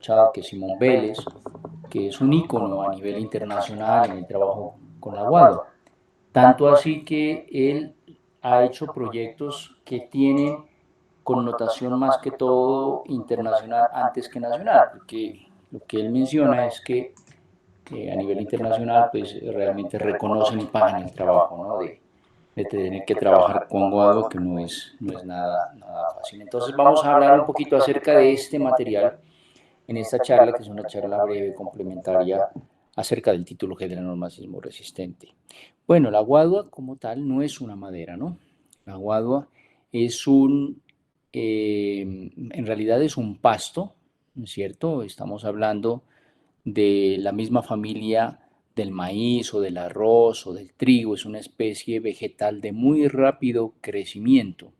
escuchado, que es Simón Vélez, que es un ícono a nivel internacional en el trabajo con la guadua. Tanto así que él ha hecho proyectos que tienen connotación más que todo internacional antes que nacional, porque lo que él menciona es que a nivel internacional pues realmente reconocen y pagan el trabajo, ¿no? De tener que trabajar con guadua, que no es nada fácil. Entonces vamos a hablar un poquito acerca de este material en esta charla, que es una charla breve, complementaria, acerca del título general normal sismo resistente. Bueno, la guadua como tal no es una madera, ¿no? La guadua es en realidad es un pasto, ¿no es cierto? Estamos hablando de la misma familia del maíz o del arroz o del trigo, es una especie vegetal de muy rápido crecimiento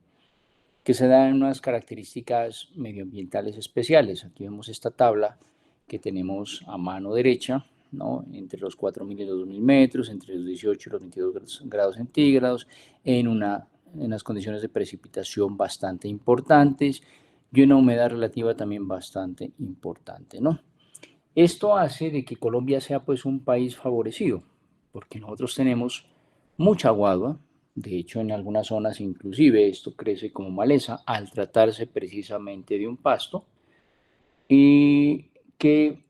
que se dan unas características medioambientales especiales. Aquí vemos esta tabla que tenemos a mano derecha, ¿no? Entre los 4.000 y los 2.000 metros, entre los 18 y los 22 grados centígrados, en unas condiciones de precipitación bastante importantes y una humedad relativa también bastante importante, ¿no? Esto hace de que Colombia sea pues un país favorecido, porque nosotros tenemos mucha guadua, de hecho en algunas zonas inclusive esto crece como maleza al tratarse precisamente de un pasto y que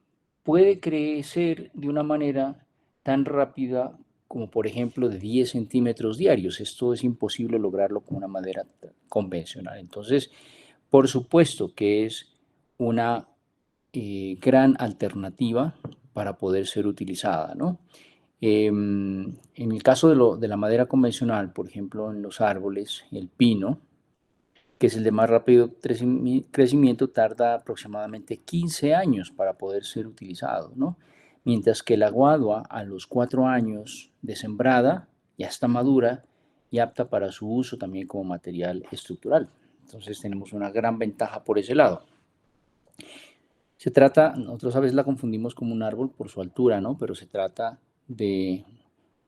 puede crecer de una manera tan rápida como por ejemplo de 10 centímetros diarios. Esto es imposible lograrlo con una madera convencional. Entonces, por supuesto que es una gran alternativa para poder ser utilizada, ¿no? En el caso de la madera convencional, por ejemplo, en los árboles, el pino, que es el de más rápido crecimiento, tarda aproximadamente 15 años para poder ser utilizado, ¿no? Mientras que la guadua a los 4 años de sembrada ya está madura y apta para su uso también como material estructural. Entonces tenemos una gran ventaja por ese lado. Se trata, nosotros a veces la confundimos como un árbol por su altura, ¿no? Pero se trata de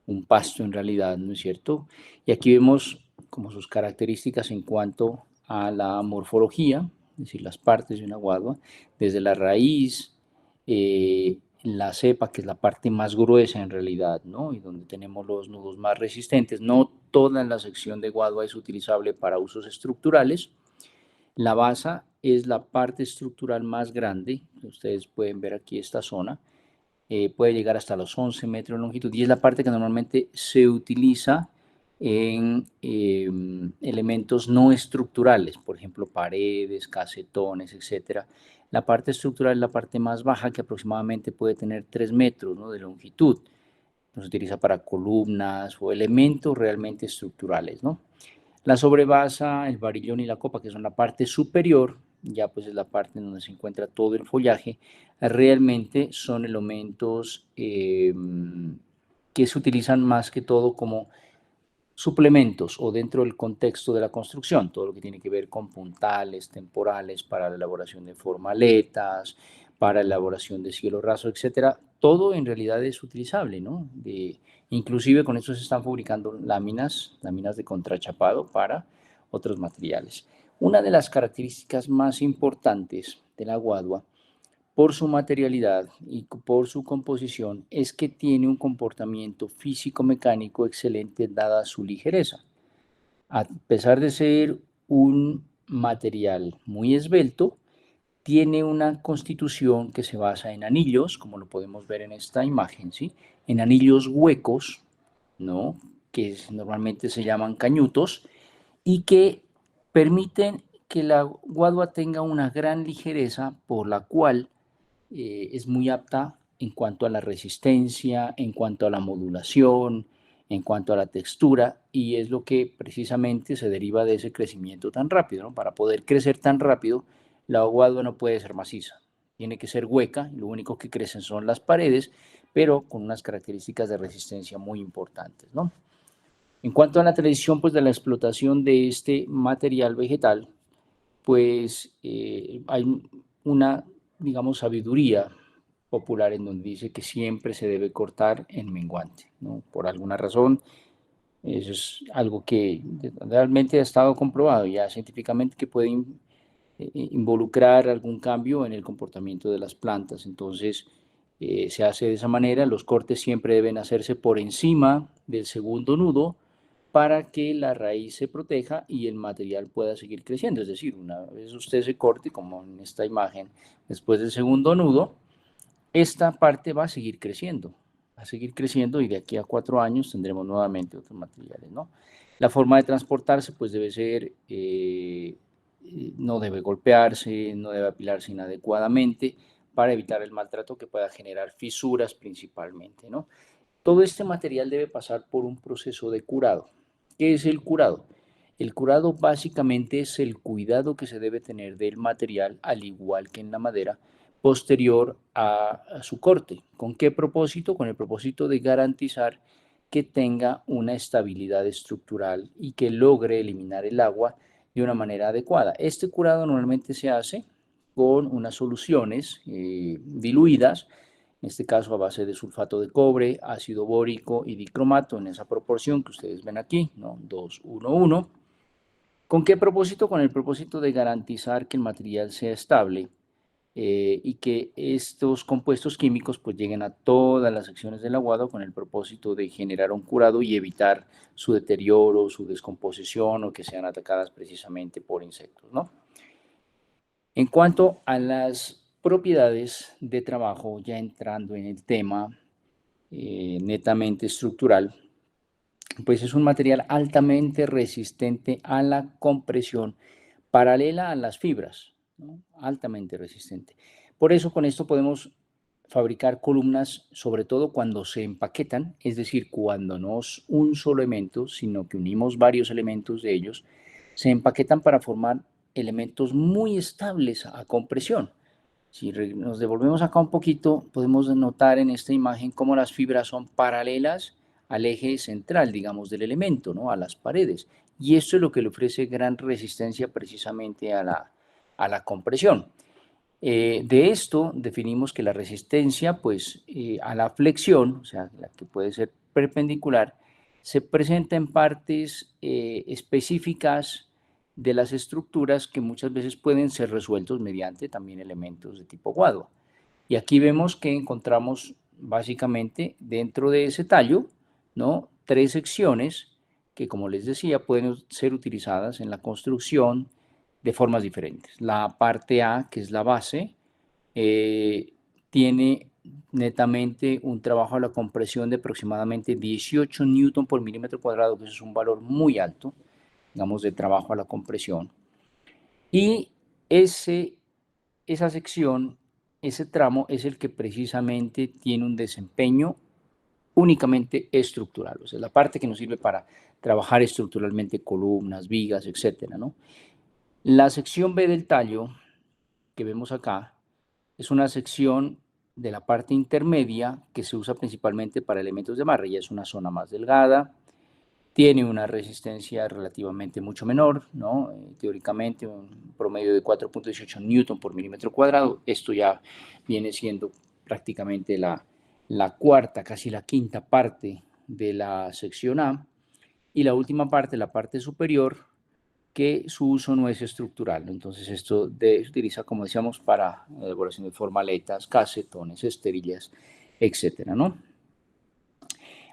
un pasto en realidad, ¿no es cierto? Y aquí vemos como sus características en cuanto a la morfología, es decir, las partes de una guadua, desde la raíz, la cepa, que es la parte más gruesa en realidad, ¿no? Y donde tenemos los nudos más resistentes. No toda la sección de guadua es utilizable para usos estructurales. La basa es la parte estructural más grande, ustedes pueden ver aquí esta zona, puede llegar hasta los 11 metros de longitud y es la parte que normalmente se utiliza en elementos no estructurales, por ejemplo, paredes, casetones, etcétera. La parte estructural es la parte más baja, que aproximadamente puede tener 3 metros, ¿no?, de longitud. No se utiliza para columnas o elementos realmente estructurales, ¿no? La sobrebasa, el varillón y la copa, que son la parte superior, ya pues es la parte en donde se encuentra todo el follaje, realmente son elementos que se utilizan más que todo como suplementos o dentro del contexto de la construcción, todo lo que tiene que ver con puntales, temporales para la elaboración de formaletas, para la elaboración de cielo raso, etcétera. Todo en realidad es utilizable, ¿no? Inclusive con eso se están fabricando láminas de contrachapado para otros materiales. Una de las características más importantes de la guadua por su materialidad y por su composición es que tiene un comportamiento físico-mecánico excelente dada su ligereza. A pesar de ser un material muy esbelto, tiene una constitución que se basa en anillos, como lo podemos ver en esta imagen, ¿sí? En anillos huecos, ¿no?, que normalmente se llaman cañutos, y que permiten que la guadua tenga una gran ligereza, por la cual es muy apta en cuanto a la resistencia, en cuanto a la modulación, en cuanto a la textura, y es lo que precisamente se deriva de ese crecimiento tan rápido, ¿no? Para poder crecer tan rápido, la guadua no puede ser maciza, tiene que ser hueca, lo único que crecen son las paredes, pero con unas características de resistencia muy importantes, ¿no? En cuanto a la tradición pues, de la explotación de este material vegetal, pues hay una, digamos, sabiduría popular en donde dice que siempre se debe cortar en menguante, ¿no? Por alguna razón, eso es algo que realmente ha estado comprobado ya científicamente que puede involucrar algún cambio en el comportamiento de las plantas. Entonces, se hace de esa manera. Los cortes siempre deben hacerse por encima del segundo nudo para que la raíz se proteja y el material pueda seguir creciendo. Es decir, una vez usted se corte, como en esta imagen, después del segundo nudo, esta parte va a seguir creciendo y de aquí a 4 años tendremos nuevamente otros materiales, ¿no? La forma de transportarse pues debe ser, no debe golpearse, no debe apilarse inadecuadamente para evitar el maltrato que pueda generar fisuras principalmente, ¿no? Todo este material debe pasar por un proceso de curado. ¿Qué es el curado? El curado básicamente es el cuidado que se debe tener del material, al igual que en la madera, posterior a su corte. ¿Con qué propósito? Con el propósito de garantizar que tenga una estabilidad estructural y que logre eliminar el agua de una manera adecuada. Este curado normalmente se hace con unas soluciones diluidas, en este caso a base de sulfato de cobre, ácido bórico y dicromato en esa proporción que ustedes ven aquí, ¿no? 2, 1, 1. ¿Con qué propósito? Con el propósito de garantizar que el material sea estable y que estos compuestos químicos pues lleguen a todas las secciones del aguado con el propósito de generar un curado y evitar su deterioro, su descomposición o que sean atacadas precisamente por insectos, ¿no? En cuanto a las propiedades de trabajo, ya entrando en el tema netamente estructural, pues es un material altamente resistente a la compresión paralela a las fibras, ¿no? Altamente resistente. Por eso con esto podemos fabricar columnas, sobre todo cuando se empaquetan, es decir, cuando no es un solo elemento, sino que unimos varios elementos de ellos, se empaquetan para formar elementos muy estables a compresión. Si nos devolvemos acá un poquito, podemos notar en esta imagen cómo las fibras son paralelas al eje central, digamos, del elemento, ¿no? A las paredes. Y esto es lo que le ofrece gran resistencia precisamente a la compresión. De esto definimos que la resistencia, pues, a la flexión, o sea, la que puede ser perpendicular, se presenta en partes específicas de las estructuras que muchas veces pueden ser resueltos mediante también elementos de tipo guado. Y aquí vemos que encontramos básicamente dentro de ese tallo, ¿no? 3 secciones que, como les decía, pueden ser utilizadas en la construcción de formas diferentes. La parte A, que es la base, tiene netamente un trabajo a la compresión de aproximadamente 18 newton por milímetro cuadrado, que eso es un valor muy alto, digamos, de trabajo a la compresión. Y esa sección, ese tramo es el que precisamente tiene un desempeño únicamente estructural, o sea, la parte que nos sirve para trabajar estructuralmente columnas, vigas, etcétera, ¿no? La sección B del tallo que vemos acá es una sección de la parte intermedia que se usa principalmente para elementos de amarre, ya es una zona más delgada, tiene una resistencia relativamente mucho menor, ¿no? Teóricamente un promedio de 4.18 newton por milímetro cuadrado. Esto ya viene siendo prácticamente la cuarta, casi la quinta parte de la sección A. Y la última parte, la parte superior, que su uso no es estructural, ¿no? Entonces esto se utiliza, como decíamos, para elaboración de formaletas, casetones, esterillas, etcétera, ¿no?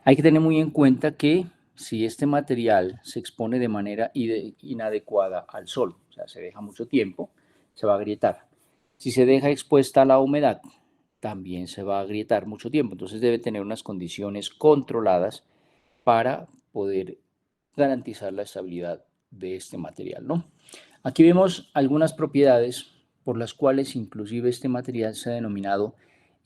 Hay que tener muy en cuenta que si este material se expone de manera inadecuada al sol, o sea, se deja mucho tiempo, se va a agrietar. Si se deja expuesta a la humedad, también se va a agrietar mucho tiempo. Entonces debe tener unas condiciones controladas para poder garantizar la estabilidad de este material, ¿no? Aquí vemos algunas propiedades por las cuales inclusive este material se ha denominado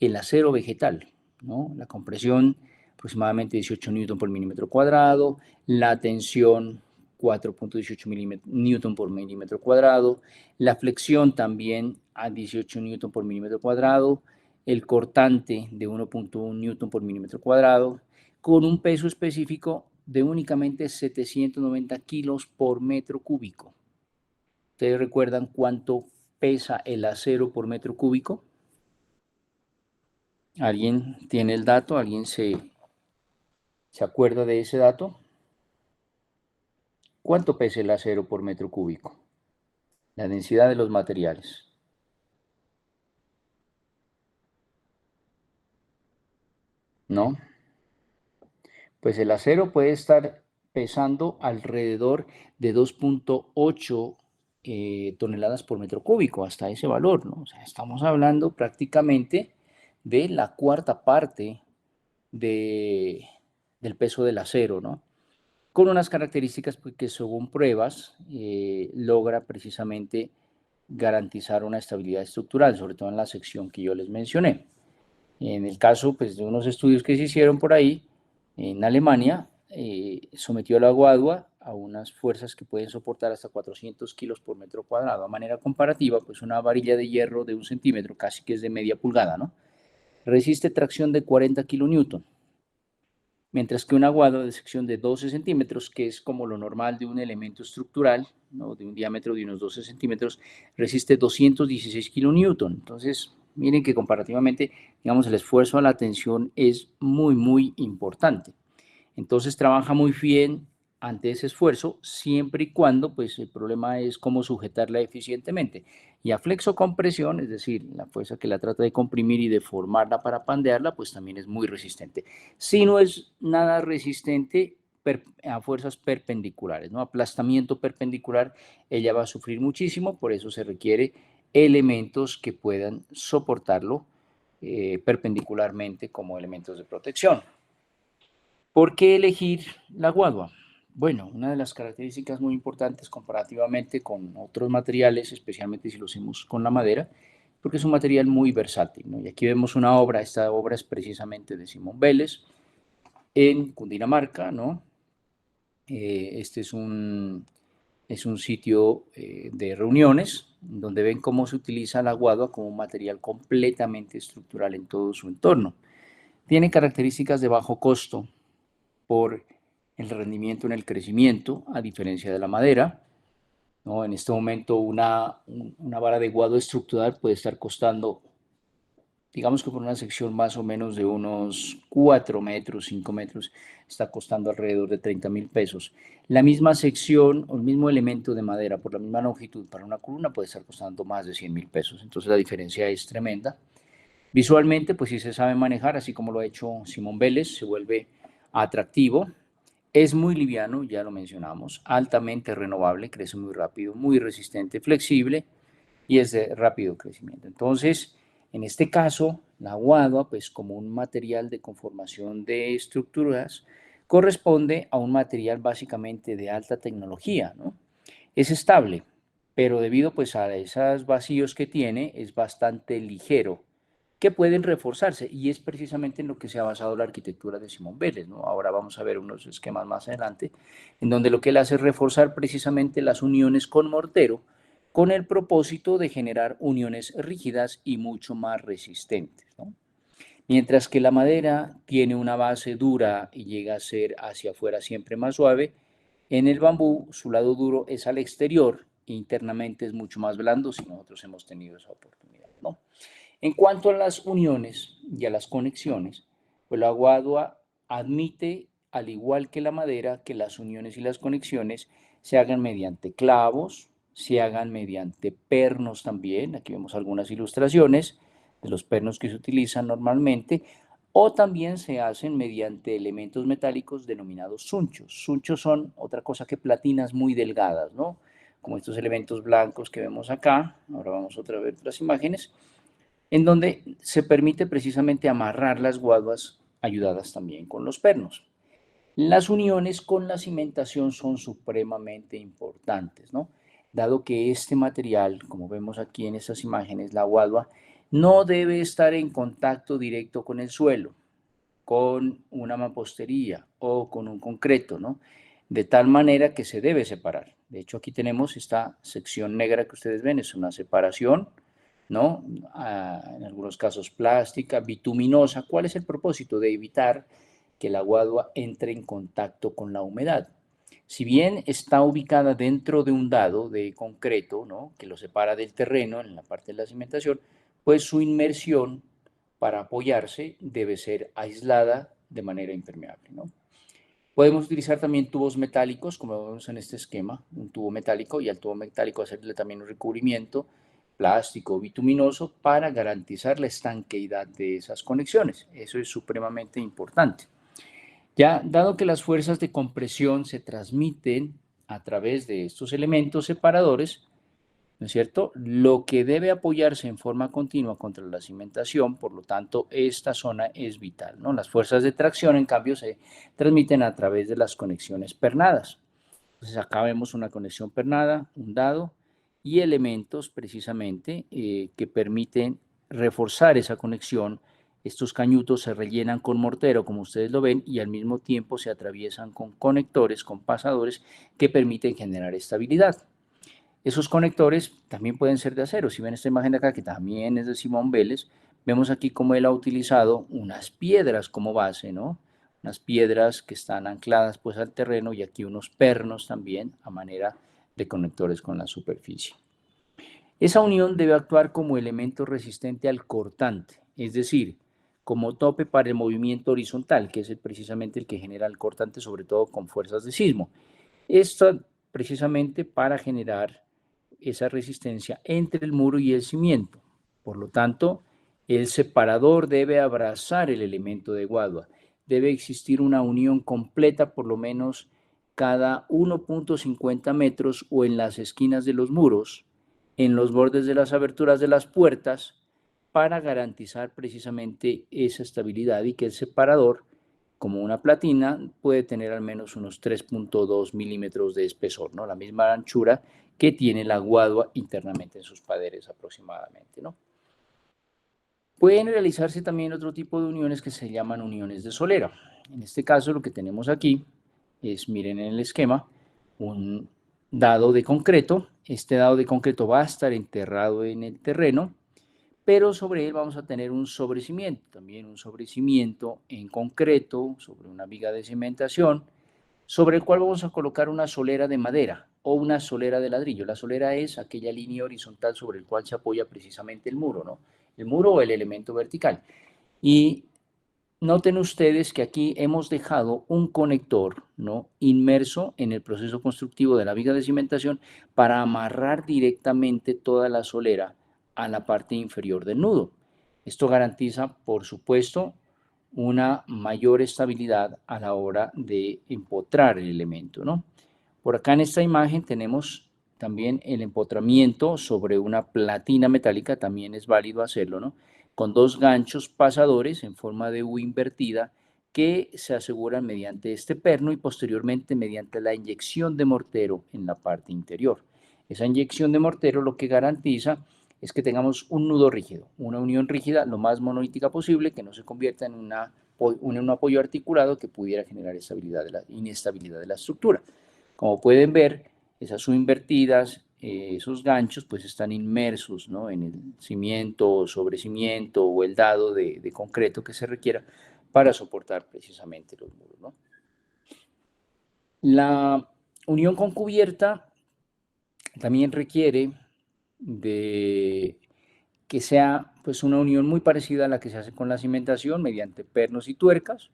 el acero vegetal, ¿no? La compresión aproximadamente 18 newton por milímetro cuadrado, la tensión 4.18 newton por milímetro cuadrado, la flexión también a 18 newton por milímetro cuadrado, el cortante de 1.1 newton por milímetro cuadrado, con un peso específico de únicamente 790 kilos por metro cúbico. ¿Ustedes recuerdan cuánto pesa el acero por metro cúbico? ¿Alguien tiene el dato? ¿Alguien se acuerda de ese dato? ¿Cuánto pesa el acero por metro cúbico? La densidad de los materiales, ¿no? Pues el acero puede estar pesando alrededor de 2,8 toneladas por metro cúbico, hasta ese valor, ¿no? O sea, estamos hablando prácticamente de la cuarta parte de, del peso del acero, ¿no? Con unas características pues, que según pruebas logra precisamente garantizar una estabilidad estructural, sobre todo en la sección que yo les mencioné. En el caso pues, de unos estudios que se hicieron por ahí, en Alemania, sometió la guadua a unas fuerzas que pueden soportar hasta 400 kilos por metro cuadrado. A manera comparativa, pues una varilla de hierro de 1 centímetro, casi que es de media pulgada, ¿no? Resiste tracción de 40 kilonewton, mientras que un aguado de sección de 12 centímetros, que es como lo normal de un elemento estructural, ¿no? De un diámetro de unos 12 centímetros, resiste 216 kilonewton. Entonces, miren que comparativamente, digamos, el esfuerzo a la tensión es muy, muy importante. Entonces trabaja muy bien ante ese esfuerzo, siempre y cuando, pues el problema es cómo sujetarla eficientemente. Y a flexocompresión, es decir, la fuerza que la trata de comprimir y deformarla para pandearla, pues también es muy resistente. Si no es nada resistente a fuerzas perpendiculares, ¿no? Aplastamiento perpendicular, ella va a sufrir muchísimo, por eso se requiere elementos que puedan soportarlo perpendicularmente como elementos de protección. ¿Por qué elegir la guadua? Bueno, una de las características muy importantes comparativamente con otros materiales, especialmente si lo hacemos con la madera, porque es un material muy versátil, ¿no? Y aquí vemos una obra, esta obra es precisamente de Simón Vélez, en Cundinamarca, ¿no? Este es un sitio de reuniones donde ven cómo se utiliza la guadua como un material completamente estructural en todo su entorno. Tiene características de bajo costo, por el rendimiento en el crecimiento, a diferencia de la madera, ¿no? En este momento una vara de guado estructural puede estar costando, digamos que por una sección más o menos de unos 4 metros, 5 metros, está costando alrededor de 30.000 pesos. La misma sección o el mismo elemento de madera por la misma longitud para una columna puede estar costando más de 100.000 pesos. Entonces la diferencia es tremenda. Visualmente, pues si se sabe manejar, así como lo ha hecho Simón Vélez, se vuelve atractivo. Es muy liviano, ya lo mencionamos, altamente renovable, crece muy rápido, muy resistente, flexible y es de rápido crecimiento. Entonces, en este caso, la guadua, pues como un material de conformación de estructuras, corresponde a un material básicamente de alta tecnología, ¿no? Es estable, pero debido pues a esos vacíos que tiene, es bastante ligero, que pueden reforzarse, y es precisamente en lo que se ha basado la arquitectura de Simón Vélez, ¿no? Ahora vamos a ver unos esquemas más adelante, en donde lo que él hace es reforzar precisamente las uniones con mortero, con el propósito de generar uniones rígidas y mucho más resistentes, ¿no? Mientras que la madera tiene una base dura y llega a ser hacia afuera siempre más suave, en el bambú su lado duro es al exterior, internamente es mucho más blando, si nosotros hemos tenido esa oportunidad, ¿no? En cuanto a las uniones y a las conexiones, pues la guadua admite, al igual que la madera, que las uniones y las conexiones se hagan mediante clavos, se hagan mediante pernos también, aquí vemos algunas ilustraciones de los pernos que se utilizan normalmente, o también se hacen mediante elementos metálicos denominados sunchos. Sunchos son otra cosa que platinas muy delgadas, ¿no? Como estos elementos blancos que vemos acá, ahora vamos otra vez a las imágenes, en donde se permite precisamente amarrar las guaduas ayudadas también con los pernos. Las uniones con la cimentación son supremamente importantes, ¿no? Dado que este material, como vemos aquí en estas imágenes, la guadua, no debe estar en contacto directo con el suelo, con una mampostería o con un concreto, ¿no? De tal manera que se debe separar. De hecho, aquí tenemos esta sección negra que ustedes ven, es una separación, ¿no? En algunos casos plástica, bituminosa. ¿Cuál es el propósito? De evitar que el aguadua entre en contacto con la humedad. Si bien está ubicada dentro de un dado de concreto, ¿no? Que lo separa del terreno en la parte de la cimentación, pues su inmersión para apoyarse debe ser aislada de manera impermeable, ¿no? Podemos utilizar también tubos metálicos, como vemos en este esquema, un tubo metálico, y al tubo metálico hacerle también un recubrimiento plástico o bituminoso para garantizar la estanqueidad de esas conexiones. Eso es supremamente importante. Ya, dado que las fuerzas de compresión se transmiten a través de estos elementos separadores, ¿no es cierto? Lo que debe apoyarse en forma continua contra la cimentación, por lo tanto, esta zona es vital, ¿no? Las fuerzas de tracción, en cambio, se transmiten a través de las conexiones pernadas. Entonces, acá vemos una conexión pernada, un dado y elementos precisamente que permiten reforzar esa conexión. Estos cañutos se rellenan con mortero, como ustedes lo ven, y al mismo tiempo se atraviesan con conectores, con pasadores que permiten generar estabilidad. Esos conectores también pueden ser de acero. Si ven esta imagen de acá, que también es de Simón Vélez, vemos aquí cómo él ha utilizado unas piedras como base, ¿no? Unas piedras que están ancladas pues al terreno y aquí unos pernos también a manera de conectores con la superficie. Esa unión debe actuar como elemento resistente al cortante, es decir, como tope para el movimiento horizontal, que es precisamente el que genera el cortante, sobre todo con fuerzas de sismo. Esto precisamente para generar esa resistencia entre el muro y el cimiento. Por lo tanto, el separador debe abrazar el elemento de guadua. Debe existir una unión completa por lo menos cada 1.50 metros o en las esquinas de los muros, en los bordes de las aberturas de las puertas, para garantizar precisamente esa estabilidad y que el separador, como una platina, puede tener al menos unos 3.2 milímetros de espesor, ¿no? La misma anchura que tiene la guadua internamente en sus paredes aproximadamente, ¿no? Pueden realizarse también otro tipo de uniones que se llaman uniones de solera. En este caso lo que tenemos aquí es, miren en el esquema, un dado de concreto. Este dado de concreto va a estar enterrado en el terreno, pero sobre él vamos a tener un sobrecimiento, también un sobrecimiento en concreto, sobre una viga de cimentación, sobre el cual vamos a colocar una solera de madera o una solera de ladrillo. La solera es aquella línea horizontal sobre el cual se apoya precisamente el muro, ¿no? El muro o el elemento vertical. Y noten ustedes que aquí hemos dejado un conector, ¿no?, inmerso en el proceso constructivo de la viga de cimentación para amarrar directamente toda la solera a la parte inferior del nudo. Esto garantiza, por supuesto, una mayor estabilidad a la hora de empotrar el elemento, ¿no? Por acá en esta imagen tenemos también el empotramiento sobre una platina metálica, también es válido hacerlo, ¿no? Con dos ganchos pasadores en forma de U invertida que se aseguran mediante este perno y posteriormente mediante la inyección de mortero en la parte interior. Esa inyección de mortero lo que garantiza es que tengamos un nudo rígido, una unión rígida lo más monolítica posible, que no se convierta en un apoyo articulado que pudiera generar inestabilidad de la estructura. Como pueden ver, esas subinvertidas, esos ganchos, pues están inmersos, ¿no?, en el cimiento, sobrecimiento o el dado de concreto que se requiera para soportar precisamente los muros, ¿no? La unión con cubierta también requiere de que sea pues una unión muy parecida a la que se hace con la cimentación mediante pernos y tuercas.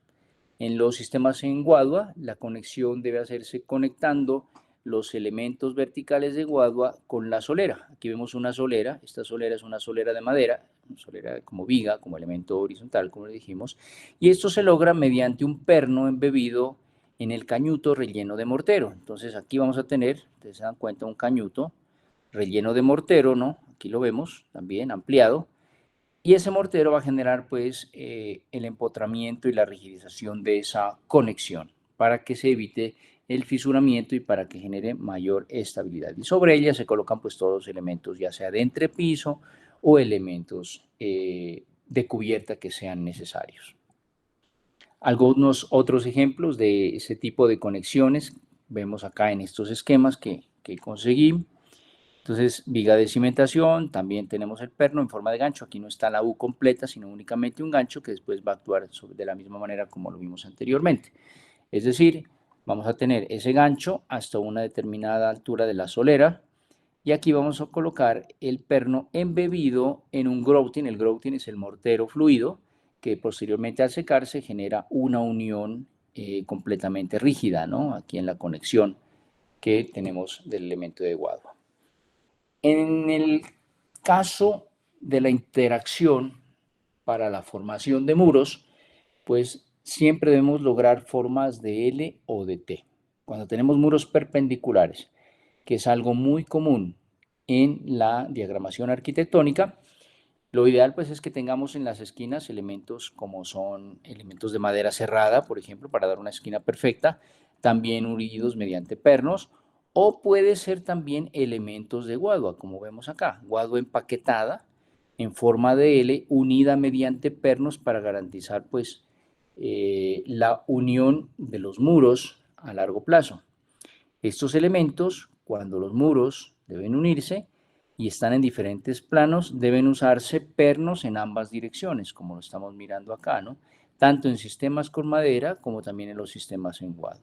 En los sistemas en guadua, la conexión debe hacerse conectando los elementos verticales de guadua con la solera. Aquí vemos una solera, esta solera es una solera de madera, una solera como viga, como elemento horizontal, como le dijimos, y esto se logra mediante un perno embebido en el cañuto relleno de mortero. Entonces aquí vamos a tener, ustedes se dan cuenta, un cañuto relleno de mortero, ¿no? Aquí lo vemos también ampliado, y ese mortero va a generar pues el empotramiento y la rigidización de esa conexión para que se evite el fisuramiento y para que genere mayor estabilidad. Y sobre ella se colocan pues todos los elementos, ya sea de entrepiso o elementos de cubierta que sean necesarios. Algunos otros ejemplos de ese tipo de conexiones vemos acá en estos esquemas que conseguí. Entonces, viga de cimentación, también tenemos el perno en forma de gancho. Aquí no está la U completa, sino únicamente un gancho que después va a actuar de la misma manera como lo vimos anteriormente. Es decir, vamos a tener ese gancho hasta una determinada altura de la solera y aquí vamos a colocar el perno embebido en un grouting. El grouting es el mortero fluido que posteriormente al secarse genera una unión completamente rígida, ¿no? Aquí en la conexión que tenemos del elemento de Guadua. En el caso de la interacción para la formación de muros, pues siempre debemos lograr formas de L o de T. Cuando tenemos muros perpendiculares, que es algo muy común en la diagramación arquitectónica, lo ideal pues es que tengamos en las esquinas elementos como son elementos de madera cerrada, por ejemplo, para dar una esquina perfecta, también unidos mediante pernos, o puede ser también elementos de guadua, como vemos acá, guadua empaquetada en forma de L, unida mediante pernos para garantizar pues la unión de los muros a largo plazo. Estos elementos, cuando los muros deben unirse y están en diferentes planos, deben usarse pernos en ambas direcciones, como lo estamos mirando acá, ¿no? Tanto en sistemas con madera como también en los sistemas en guado.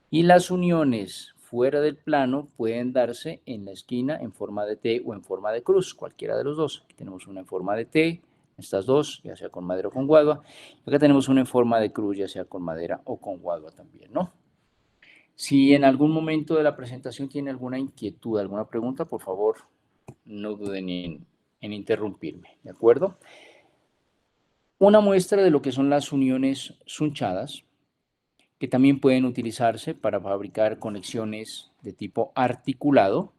Y las uniones fuera del plano pueden darse en la esquina en forma de T o en forma de cruz, cualquiera de los dos. Aquí tenemos una en forma de T, estas dos, ya sea con madera o con guadua. Acá tenemos una en forma de cruz, ya sea con madera o con guadua también, ¿no? Si en algún momento de la presentación tiene alguna inquietud, alguna pregunta, por favor, no duden en interrumpirme, ¿de acuerdo? Una muestra de lo que son las uniones sunchadas, que también pueden utilizarse para fabricar conexiones de tipo articulado.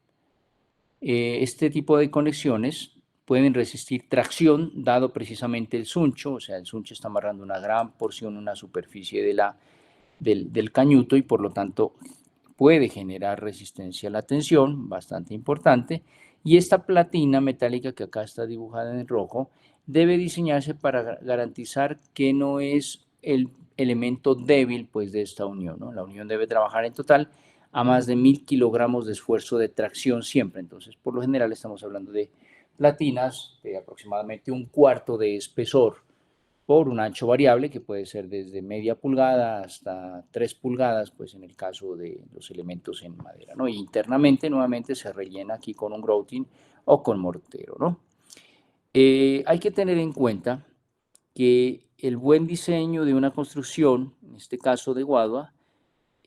Este tipo de conexiones pueden resistir tracción, dado precisamente el suncho, o sea, el suncho está amarrando una gran porción, una superficie del cañuto y por lo tanto puede generar resistencia a la tensión, bastante importante, y esta platina metálica que acá está dibujada en rojo debe diseñarse para garantizar que no es el elemento débil pues, de esta unión, ¿no? La unión debe trabajar en total a más de 1000 kilogramos de esfuerzo de tracción siempre, entonces por lo general estamos hablando de platinas de aproximadamente un cuarto de espesor, por un ancho variable que puede ser desde media pulgada hasta 3 pulgadas, pues en el caso de los elementos en madera, ¿no? Y internamente nuevamente se rellena aquí con un grouting o con mortero, ¿no? Hay que tener en cuenta que el buen diseño de una construcción, en este caso de Guadua,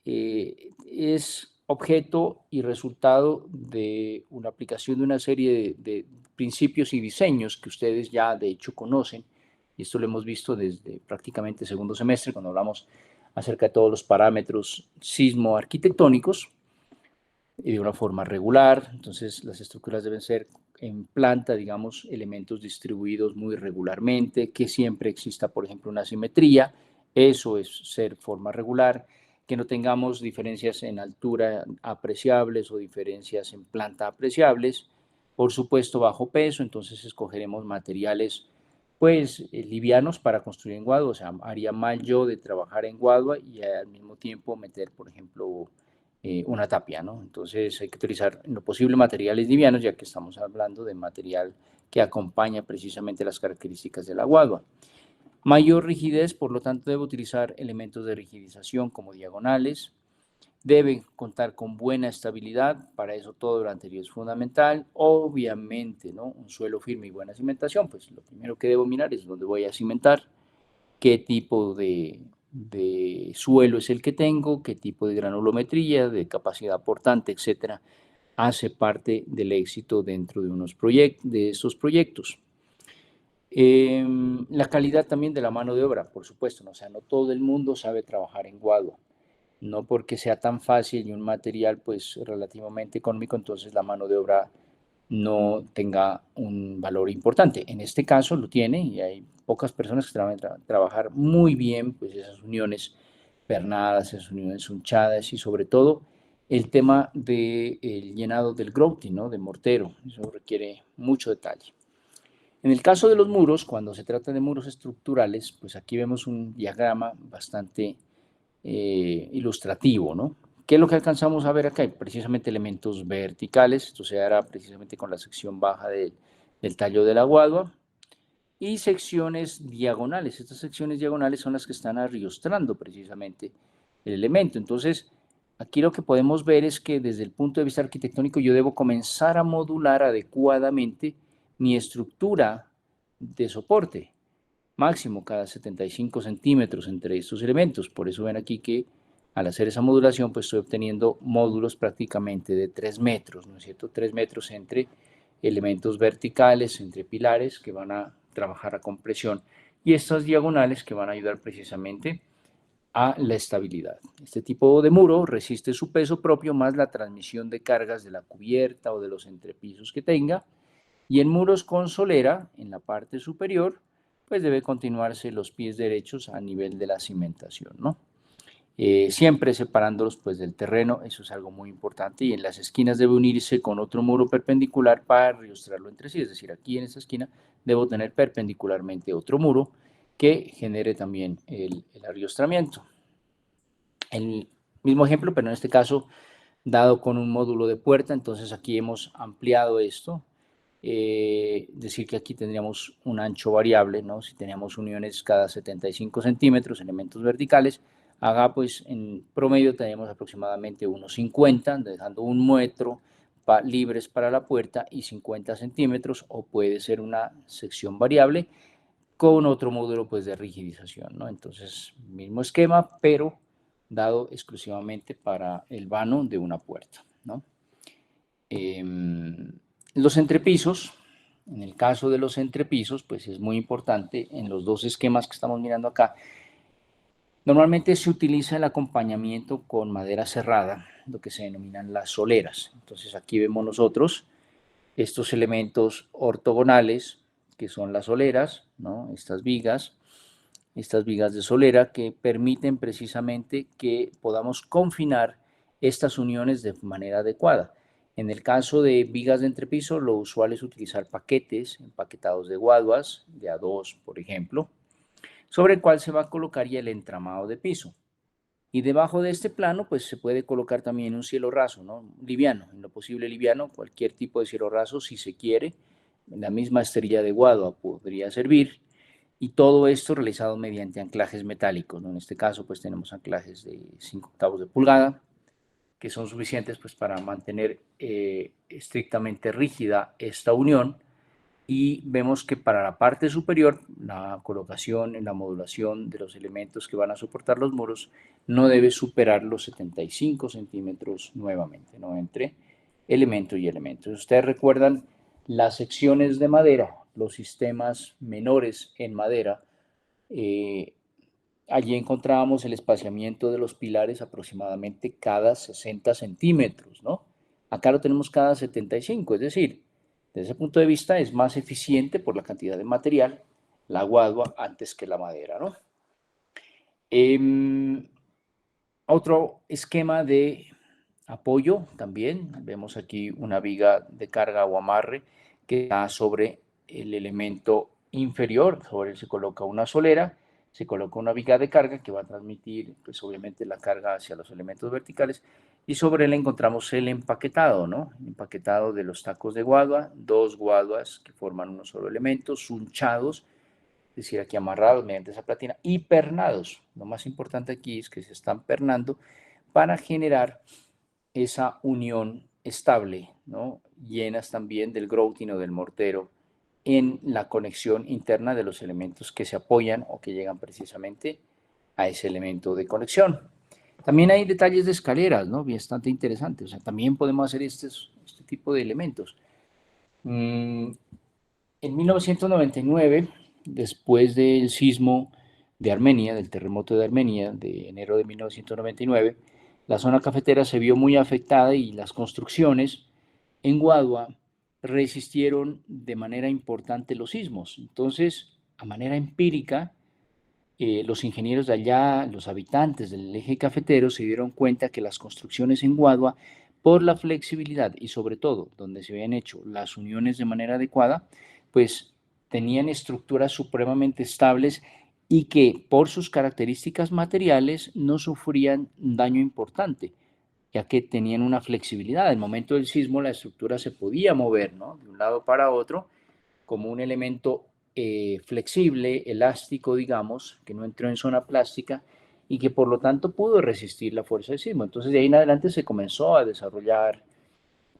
es objeto y resultado de una aplicación de una serie de principios y diseños que ustedes ya de hecho conocen, y esto lo hemos visto desde prácticamente segundo semestre cuando hablamos acerca de todos los parámetros sismo-arquitectónicos y de una forma regular. Entonces las estructuras deben ser en planta, digamos, elementos distribuidos muy regularmente, que siempre exista, por ejemplo, una simetría, eso es ser forma regular, que no tengamos diferencias en altura apreciables o diferencias en planta apreciables, por supuesto bajo peso, entonces escogeremos materiales pues livianos para construir en Guadua, o sea, haría mal yo de trabajar en Guadua y al mismo tiempo meter, por ejemplo, una tapia, ¿no? Entonces hay que utilizar en lo posible materiales livianos, ya que estamos hablando de material que acompaña precisamente las características de la guadua. Mayor rigidez, por lo tanto, debe utilizar elementos de rigidización como diagonales, debe contar con buena estabilidad, para eso todo lo anterior es fundamental. Obviamente, ¿no? Un suelo firme y buena cimentación, pues lo primero que debo mirar es dónde voy a cimentar, qué tipo de suelo es el que tengo, qué tipo de granulometría, de capacidad aportante, etcétera, hace parte del éxito dentro de, de estos proyectos. La calidad también de la mano de obra, por supuesto, ¿no? O sea, no todo el mundo sabe trabajar en Guadua, no porque sea tan fácil y un material pues relativamente económico, entonces la mano de obra no tenga un valor importante. En este caso lo tiene y hay pocas personas que saben trabajar muy bien pues esas uniones pernadas, esas uniones hunchadas y sobre todo el tema del llenado del grouting, ¿no? De mortero, eso requiere mucho detalle. En el caso de los muros, cuando se trata de muros estructurales, pues aquí vemos un diagrama bastante ilustrativo, ¿no? ¿Qué es lo que alcanzamos a ver acá? Precisamente elementos verticales, esto se hará precisamente con la sección baja del tallo de la guadua, y secciones diagonales. Estas secciones diagonales son las que están arriostrando precisamente el elemento. Entonces, aquí lo que podemos ver es que desde el punto de vista arquitectónico yo debo comenzar a modular adecuadamente mi estructura de soporte. máximo cada 75 centímetros entre estos elementos. Por eso ven aquí que al hacer esa modulación, pues estoy obteniendo módulos prácticamente de 3 metros, ¿no es cierto? 3 metros entre elementos verticales, entre pilares que van a trabajar a compresión y estas diagonales que van a ayudar precisamente a la estabilidad. Este tipo de muro resiste su peso propio más la transmisión de cargas de la cubierta o de los entrepisos que tenga. Y en muros con solera, en la parte superior, pues debe continuarse los pies derechos a nivel de la cimentación, ¿no? Siempre separándolos pues del terreno, eso es algo muy importante, y en las esquinas debe unirse con otro muro perpendicular para riostrarlo entre sí, es decir, aquí en esta esquina debo tener perpendicularmente otro muro que genere también el arriostramiento. El mismo ejemplo, pero en este caso dado con un módulo de puerta, entonces aquí hemos ampliado esto, decir que aquí tendríamos un ancho variable, ¿no? Si teníamos uniones cada 75 centímetros, elementos verticales, acá pues en promedio tenemos aproximadamente unos 50, dejando un metro libres para la puerta y 50 centímetros, o puede ser una sección variable con otro módulo pues de rigidización, ¿no? Entonces, mismo esquema, pero dado exclusivamente para el vano de una puerta, ¿no? Los entrepisos, en el caso de los entrepisos, pues es muy importante en los dos esquemas que estamos mirando acá. Normalmente se utiliza el acompañamiento con madera cerrada, lo que se denominan las soleras. Entonces aquí vemos nosotros estos elementos ortogonales, que son las soleras, ¿no? Estas vigas de solera que permiten precisamente que podamos confinar estas uniones de manera adecuada. En el caso de vigas de entrepiso, lo usual es utilizar paquetes empaquetados de guaduas, de A2, por ejemplo, sobre el cual se va a colocar ya el entramado de piso. Y debajo de este plano, pues se puede colocar también un cielo raso, ¿no? Liviano, en lo posible liviano, cualquier tipo de cielo raso, si se quiere. La misma esterilla de guadua podría servir. Y todo esto realizado mediante anclajes metálicos, ¿no? En este caso, pues tenemos anclajes de 5/8 de pulgada, que son suficientes pues, para mantener estrictamente rígida esta unión. Y vemos que para la parte superior, la colocación, la modulación de los elementos que van a soportar los muros no debe superar los 75 centímetros nuevamente, ¿no? Entre elemento y elemento. Ustedes recuerdan las secciones de madera, los sistemas menores en madera, eh, allí encontrábamos el espaciamiento de los pilares aproximadamente cada 60 centímetros, ¿no? Acá lo tenemos cada 75, es decir, desde ese punto de vista es más eficiente por la cantidad de material la guadua antes que la madera, ¿no? Otro esquema de apoyo también, vemos aquí una viga de carga o amarre que está sobre el elemento inferior, sobre él se coloca una solera, se coloca una viga de carga que va a transmitir pues obviamente la carga hacia los elementos verticales y sobre él encontramos el empaquetado, ¿no? El empaquetado de los tacos de guadua, dos guaduas que forman un solo elemento, sunchados, es decir, aquí amarrados mediante esa platina, y pernados. Lo más importante aquí es que se están pernando para generar esa unión estable, ¿no? Llenas también del grouting o del mortero en la conexión interna de los elementos que se apoyan o que llegan precisamente a ese elemento de conexión. También hay detalles de escaleras, ¿no? Bastante interesantes. O sea, también podemos hacer este tipo de elementos. En 1999, después del sismo de Armenia, del terremoto de Armenia de enero de 1999, la zona cafetera se vio muy afectada y las construcciones en Guadua resistieron de manera importante los sismos. Entonces, a manera empírica, los ingenieros de allá, los habitantes del eje cafetero, se dieron cuenta que las construcciones en Guadua, por la flexibilidad y sobre todo donde se habían hecho las uniones de manera adecuada, pues tenían estructuras supremamente estables y que por sus características materiales no sufrían un daño importante, ya que tenían una flexibilidad. En el momento del sismo la estructura se podía mover, ¿no? De un lado para otro como un elemento flexible, elástico, digamos, que no entró en zona plástica y que por lo tanto pudo resistir la fuerza del sismo. Entonces de ahí en adelante se comenzó a desarrollar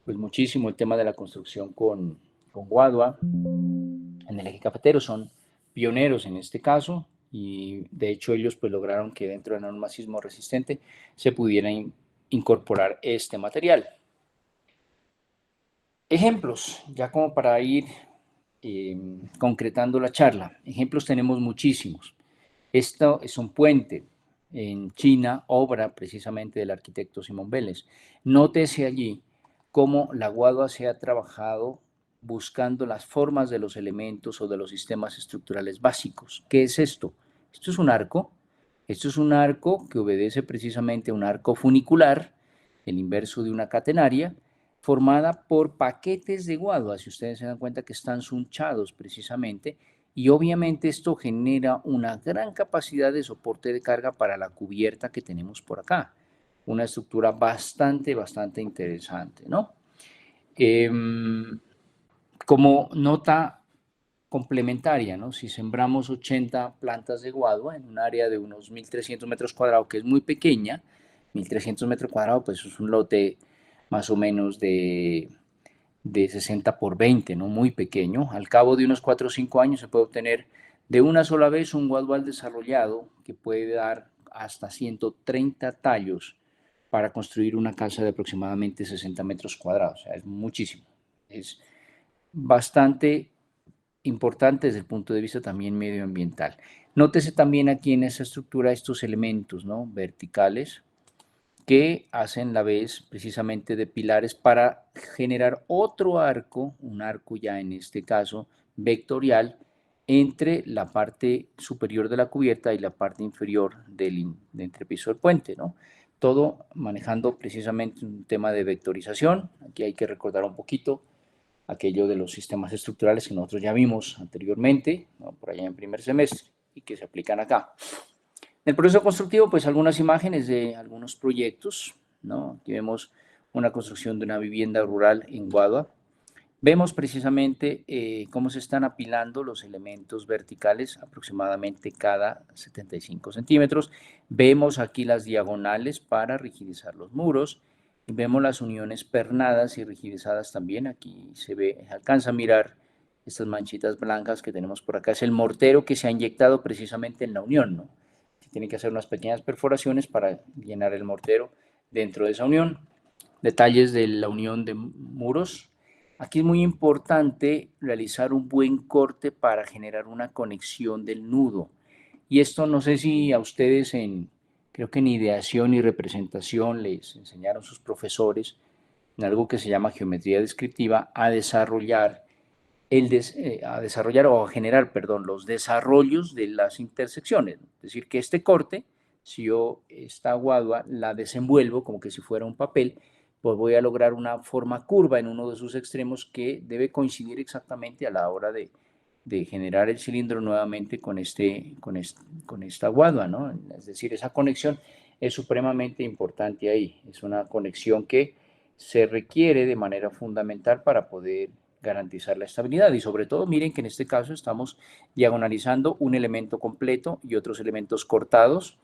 pues muchísimo el tema de la construcción con guadua en el eje cafetero. Son pioneros en este caso, y de hecho ellos pues lograron que dentro de la norma sismo resistente se pudiera incorporar este material. Ejemplos, ya como para ir concretando la charla. Ejemplos tenemos muchísimos. Esto es un puente en China, obra precisamente del arquitecto Simón Vélez. Nótese allí cómo la Guadua se ha trabajado buscando las formas de los elementos o de los sistemas estructurales básicos. ¿Qué es esto? Esto es un arco. Esto es un arco que obedece precisamente a un arco funicular, el inverso de una catenaria, formada por paquetes de Guadua. Si ustedes se dan cuenta que están sunchados precisamente, y obviamente esto genera una gran capacidad de soporte de carga para la cubierta que tenemos por acá. Una estructura bastante interesante, ¿no? Como nota complementaria, ¿no? Si sembramos 80 plantas de guadua en un área de unos 1.300 metros cuadrados, que es muy pequeña, 1.300 metros cuadrados, pues es un lote más o menos de 60 por 20, ¿no? Muy pequeño. Al cabo de unos 4 o 5 años se puede obtener de una sola vez un guadual desarrollado que puede dar hasta 130 tallos para construir una casa de aproximadamente 60 metros cuadrados. O sea, es muchísimo. Es bastante importante desde el punto de vista también medioambiental. Nótese también aquí en esa estructura estos elementos, ¿no? Verticales, que hacen la vez precisamente de pilares para generar otro arco, un arco ya en este caso vectorial, entre la parte superior de la cubierta y la parte inferior del entrepiso del puente, ¿no? Todo manejando precisamente un tema de vectorización. Aquí hay que recordar un poquito aquello de los sistemas estructurales que nosotros ya vimos anteriormente, ¿no? Por allá en primer semestre, y que se aplican acá. En el proceso constructivo, pues algunas imágenes de algunos proyectos, ¿no? Aquí vemos una construcción de una vivienda rural en Guadua. Vemos precisamente cómo se están apilando los elementos verticales aproximadamente cada 75 centímetros. Vemos aquí las diagonales para rigidizar los muros. Y vemos las uniones pernadas y rigidizadas también. Aquí se ve, alcanza a mirar estas manchitas blancas que tenemos por acá. Es el mortero que se ha inyectado precisamente en la unión, ¿no? Tiene que hacer unas pequeñas perforaciones para llenar el mortero dentro de esa unión. Detalles de la unión de muros. Aquí es muy importante realizar un buen corte para generar una conexión del nudo. Y esto no sé si a ustedes creo que en ideación y representación les enseñaron sus profesores en algo que se llama geometría descriptiva a desarrollar a desarrollar o a generar, perdón, los desarrollos de las intersecciones. Es decir, que este corte, si yo esta guadua la desenvuelvo como que si fuera un papel, pues voy a lograr una forma curva en uno de sus extremos que debe coincidir exactamente a la hora de generar el cilindro nuevamente con esta guadua, ¿no? Es decir, esa conexión es supremamente importante ahí. Es una conexión que se requiere de manera fundamental para poder garantizar la estabilidad. Y sobre todo, miren que en este caso estamos diagonalizando un elemento completo y otros elementos cortados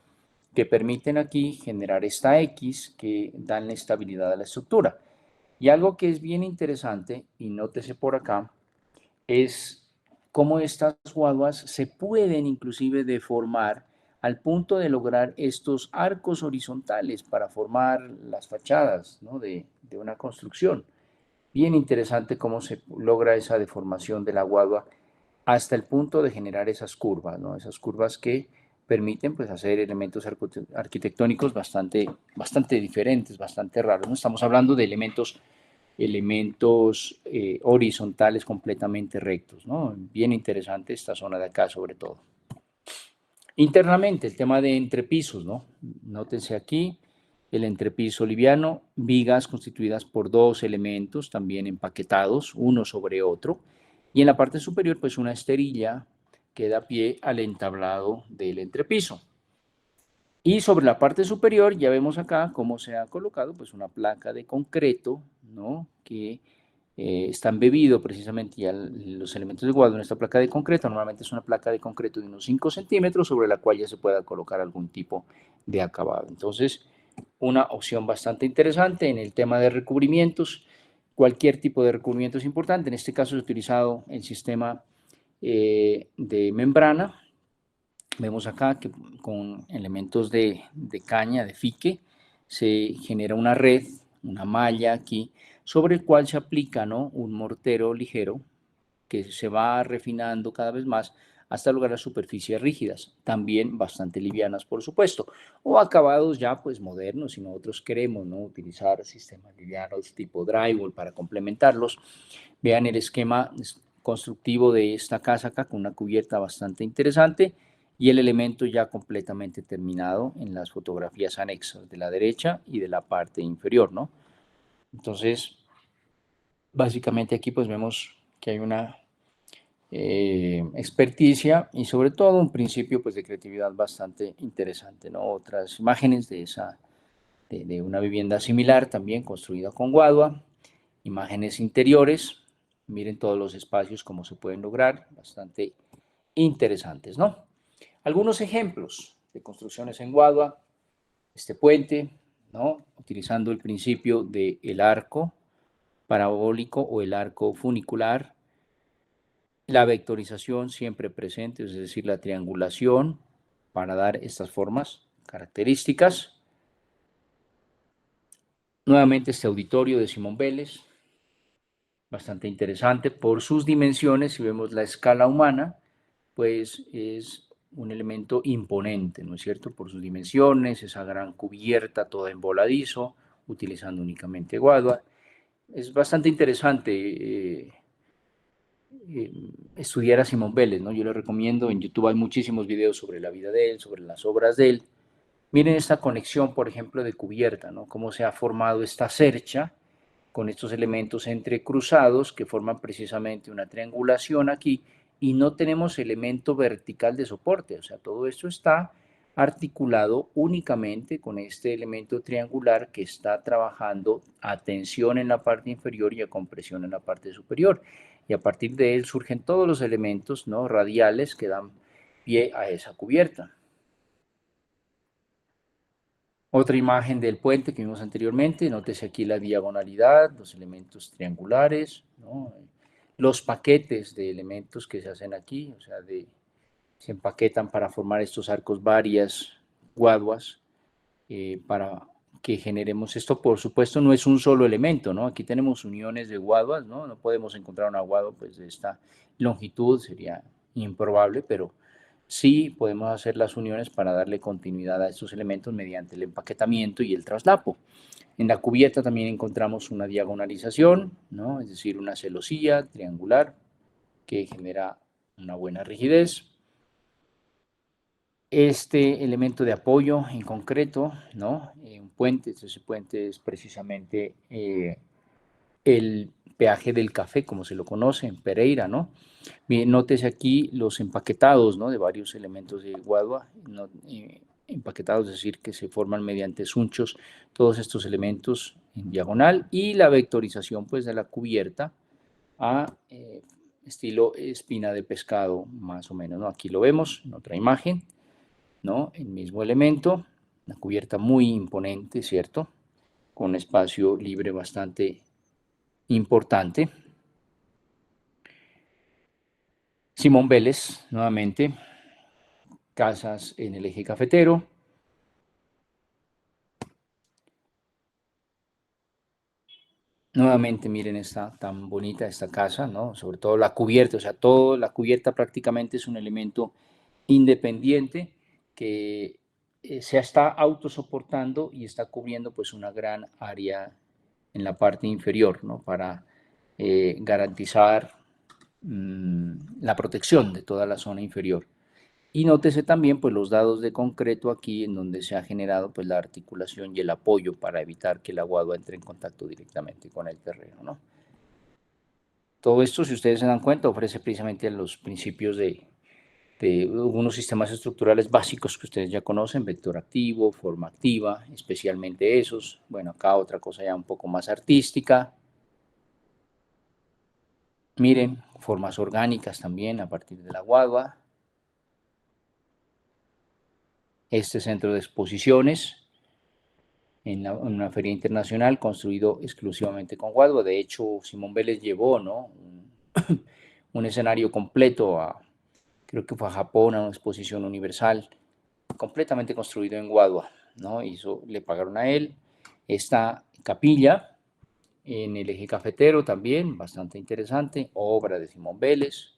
que permiten aquí generar esta X que dan la estabilidad a la estructura. Y algo que es bien interesante, y nótese por acá, es cómo estas guaduas se pueden inclusive deformar al punto de lograr estos arcos horizontales para formar las fachadas, ¿no? de una construcción. Bien interesante cómo se logra esa deformación de la guadua hasta el punto de generar esas curvas, ¿no? Esas curvas que permiten pues, hacer elementos arquitectónicos bastante diferentes, bastante raros. ¿No? Estamos hablando de elementos horizontales completamente rectos, ¿no? Bien interesante esta zona de acá sobre todo. Internamente, el tema de entrepisos, ¿no? Nótense aquí el entrepiso liviano, vigas constituidas por dos elementos también empaquetados, uno sobre otro, y en la parte superior, pues una esterilla que da pie al entablado del entrepiso. Y sobre la parte superior ya vemos acá cómo se ha colocado pues una placa de concreto, ¿no? Que está embebido precisamente ya los elementos de guardo en esta placa de concreto. Normalmente es una placa de concreto de unos 5 centímetros sobre la cual ya se pueda colocar algún tipo de acabado. Entonces, una opción bastante interesante en el tema de recubrimientos. Cualquier tipo de recubrimiento es importante. En este caso he utilizado el sistema de membrana. Vemos acá que con elementos de caña, de fique, se genera una red, una malla aquí, sobre el cual se aplica, ¿no?, un mortero ligero que se va refinando cada vez más hasta lograr superficies rígidas, también bastante livianas, por supuesto, o acabados ya pues modernos, si nosotros queremos, ¿no?, utilizar sistemas livianos tipo drywall para complementarlos. Vean el esquema constructivo de esta casa acá con una cubierta bastante interesante y el elemento ya completamente terminado en las fotografías anexas de la derecha y de la parte inferior, ¿no? Entonces, básicamente aquí pues vemos que hay una experticia y sobre todo un principio pues de creatividad bastante interesante, ¿no? Otras imágenes de una vivienda similar también construida con guadua, imágenes interiores, miren todos los espacios como se pueden lograr, bastante interesantes, ¿no? Algunos ejemplos de construcciones en guadua, este puente, ¿no?, utilizando el principio del arco parabólico o el arco funicular, la vectorización siempre presente, es decir, la triangulación para dar estas formas características. Nuevamente este auditorio de Simón Vélez, bastante interesante por sus dimensiones. Si vemos la escala humana, pues es un elemento imponente, ¿no es cierto? Por sus dimensiones, esa gran cubierta toda en voladizo, utilizando únicamente guadua. Es bastante interesante estudiar a Simón Vélez, ¿no? Yo le recomiendo, en YouTube hay muchísimos videos sobre la vida de él, sobre las obras de él. Miren esta conexión, por ejemplo, de cubierta, ¿no? Cómo se ha formado esta cercha con estos elementos entrecruzados que forman precisamente una triangulación aquí y no tenemos elemento vertical de soporte, o sea, todo esto está articulado únicamente con este elemento triangular que está trabajando a tensión en la parte inferior y a compresión en la parte superior. Y a partir de él surgen todos los elementos, ¿no?, radiales que dan pie a esa cubierta. Otra imagen del puente que vimos anteriormente, nótese aquí la diagonalidad, los elementos triangulares, ¿no?, los paquetes de elementos que se hacen aquí, o sea, se empaquetan para formar estos arcos varias guaduas, para que generemos esto. Por supuesto, no es un solo elemento, ¿no? Aquí tenemos uniones de guaduas, ¿no? No podemos encontrar una guadua pues, de esta longitud, sería improbable, pero sí podemos hacer las uniones para darle continuidad a estos elementos mediante el empaquetamiento y el traslapo. En la cubierta también encontramos una diagonalización, ¿no?, es decir, una celosía triangular que genera una buena rigidez. Este elemento de apoyo en concreto, ¿no?, un puente, ese puente es precisamente el peaje del café, como se lo conoce en Pereira, ¿no? Bien, nótese aquí los empaquetados, ¿no?, de varios elementos de guadua, ¿no?, empaquetados, es decir, que se forman mediante sunchos todos estos elementos en diagonal y la vectorización pues de la cubierta a estilo espina de pescado, más o menos, ¿no? Aquí lo vemos en otra imagen, ¿no? El mismo elemento, una cubierta muy imponente, ¿cierto? Con un espacio libre bastante importante. Simón Vélez, nuevamente, casas en el eje cafetero. Nuevamente, miren esta tan bonita esta casa, ¿no? Sobre todo la cubierta, o sea, toda la cubierta prácticamente es un elemento independiente que se está autosoportando y está cubriendo pues una gran área en la parte inferior, ¿no?, para garantizar la protección de toda la zona inferior. Y nótese también pues los dados de concreto aquí en donde se ha generado pues la articulación y el apoyo para evitar que el aguado entre en contacto directamente con el terreno, ¿no? Todo esto, si ustedes se dan cuenta, ofrece precisamente los principios de algunos sistemas estructurales básicos que ustedes ya conocen: vector activo, forma activa, especialmente esos. Bueno, acá otra cosa ya un poco más artística. Miren, formas orgánicas también a partir de la guadua. Este centro de exposiciones en una feria internacional construido exclusivamente con guadua. De hecho, Simón Vélez llevó, ¿no?, un escenario completo creo que fue a Japón, a una exposición universal, completamente construido en Guadua, ¿no? Y eso le pagaron a él. Esta capilla en el eje cafetero también, bastante interesante, obra de Simón Vélez.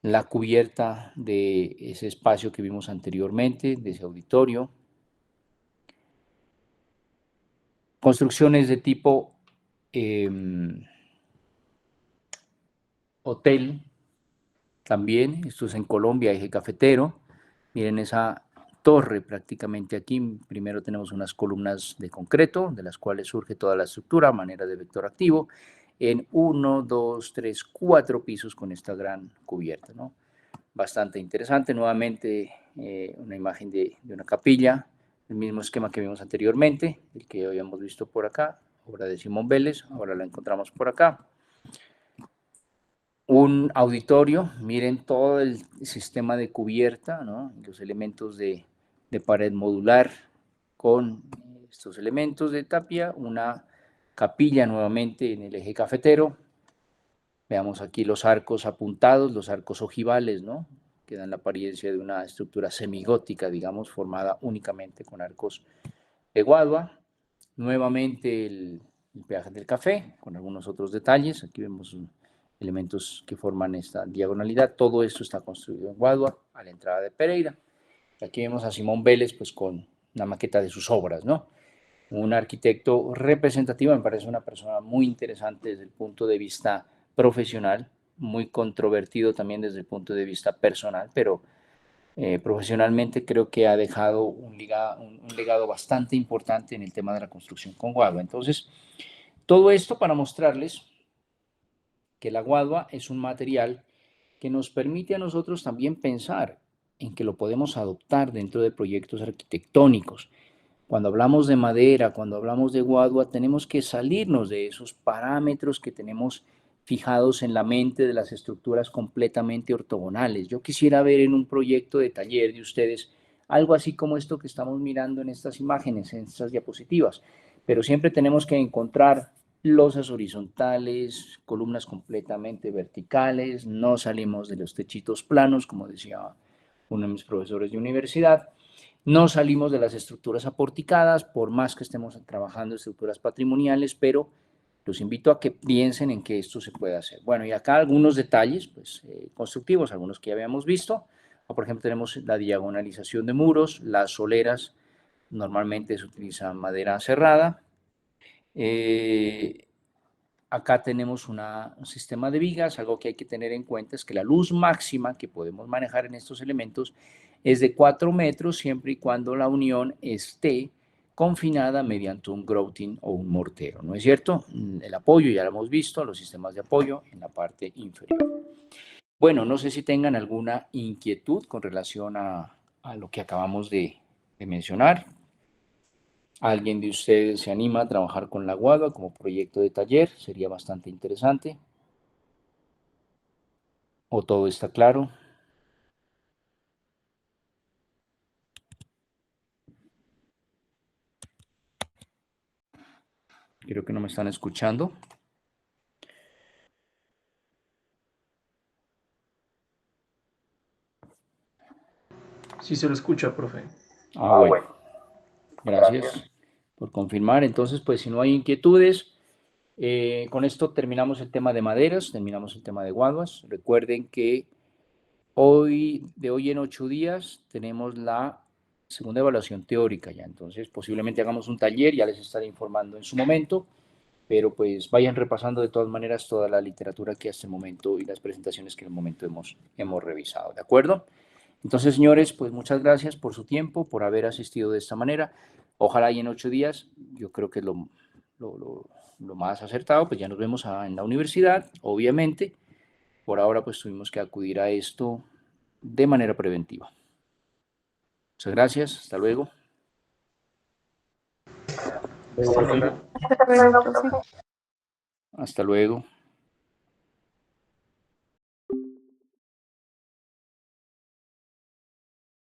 La cubierta de ese espacio que vimos anteriormente, de ese auditorio. Construcciones de tipo hotel, también, esto es en Colombia, eje cafetero. Miren esa torre prácticamente aquí. Primero tenemos unas columnas de concreto, de las cuales surge toda la estructura a manera de vector activo, en 1, 2, 3, 4 pisos con esta gran cubierta, ¿no? Bastante interesante. Nuevamente una imagen de una capilla, el mismo esquema que vimos anteriormente, el que habíamos visto por acá, obra de Simón Vélez, ahora la encontramos por acá. Un auditorio, miren todo el sistema de cubierta, ¿no? Los elementos de pared modular con estos elementos de tapia, una capilla nuevamente en el eje cafetero. Veamos aquí los arcos apuntados, los arcos ojivales, ¿no? Que dan la apariencia de una estructura semigótica, digamos, formada únicamente con arcos de Guadua. Nuevamente el peaje del café, con algunos otros detalles. Aquí vemos elementos que forman esta diagonalidad. Todo esto está construido en Guadua, a la entrada de Pereira. Aquí vemos a Simón Vélez, pues con una maqueta de sus obras, ¿no? Un arquitecto representativo, me parece una persona muy interesante desde el punto de vista profesional, muy controvertido también desde el punto de vista personal, pero profesionalmente creo que ha dejado un legado bastante importante en el tema de la construcción con Guadua. Entonces, todo esto para mostrarles que la Guadua es un material que nos permite a nosotros también pensar en que lo podemos adoptar dentro de proyectos arquitectónicos. Cuando hablamos de madera, cuando hablamos de Guadua, tenemos que salirnos de esos parámetros que tenemos fijados en la mente de las estructuras completamente ortogonales. Yo quisiera ver en un proyecto de taller de ustedes algo así como esto que estamos mirando en estas imágenes, en estas diapositivas, pero siempre tenemos que encontrar losas horizontales, columnas completamente verticales, no salimos de los techitos planos, como decía uno de mis profesores de universidad, no salimos de las estructuras aporticadas, por más que estemos trabajando estructuras patrimoniales, pero los invito a que piensen en que esto se puede hacer. Bueno, y acá algunos detalles pues, constructivos, algunos que ya habíamos visto. Por ejemplo, tenemos la diagonalización de muros, las soleras, normalmente se utiliza madera cerrada. Acá tenemos un sistema de vigas. Algo que hay que tener en cuenta es que la luz máxima que podemos manejar en estos elementos es de 4 metros, siempre y cuando la unión esté confinada mediante un grouting o un mortero, ¿no es cierto? El apoyo ya lo hemos visto, los sistemas de apoyo en la parte inferior. Bueno, no sé si tengan alguna inquietud con relación a lo que acabamos de mencionar. ¿Alguien de ustedes se anima a trabajar con la Guadua como proyecto de taller? Sería bastante interesante. ¿O todo está claro? Creo que no me están escuchando. Sí se lo escucha, profe. Bueno. Gracias por confirmar. Entonces, pues si no hay inquietudes, con esto terminamos el tema de maderas, terminamos el tema de guaduas. Recuerden que de hoy en 8 días tenemos la segunda evaluación teórica ya. Entonces, posiblemente hagamos un taller, ya les estaré informando en su momento, pero pues vayan repasando de todas maneras toda la literatura que hasta el momento y las presentaciones que en el momento hemos revisado. ¿De acuerdo? Entonces, señores, pues muchas gracias por su tiempo, por haber asistido de esta manera. Ojalá y en 8 días, yo creo que es lo más acertado, pues ya nos vemos en la universidad, obviamente. Por ahora, pues tuvimos que acudir a esto de manera preventiva. Muchas gracias, hasta luego. Hasta luego. Hasta luego, profe. Hasta luego.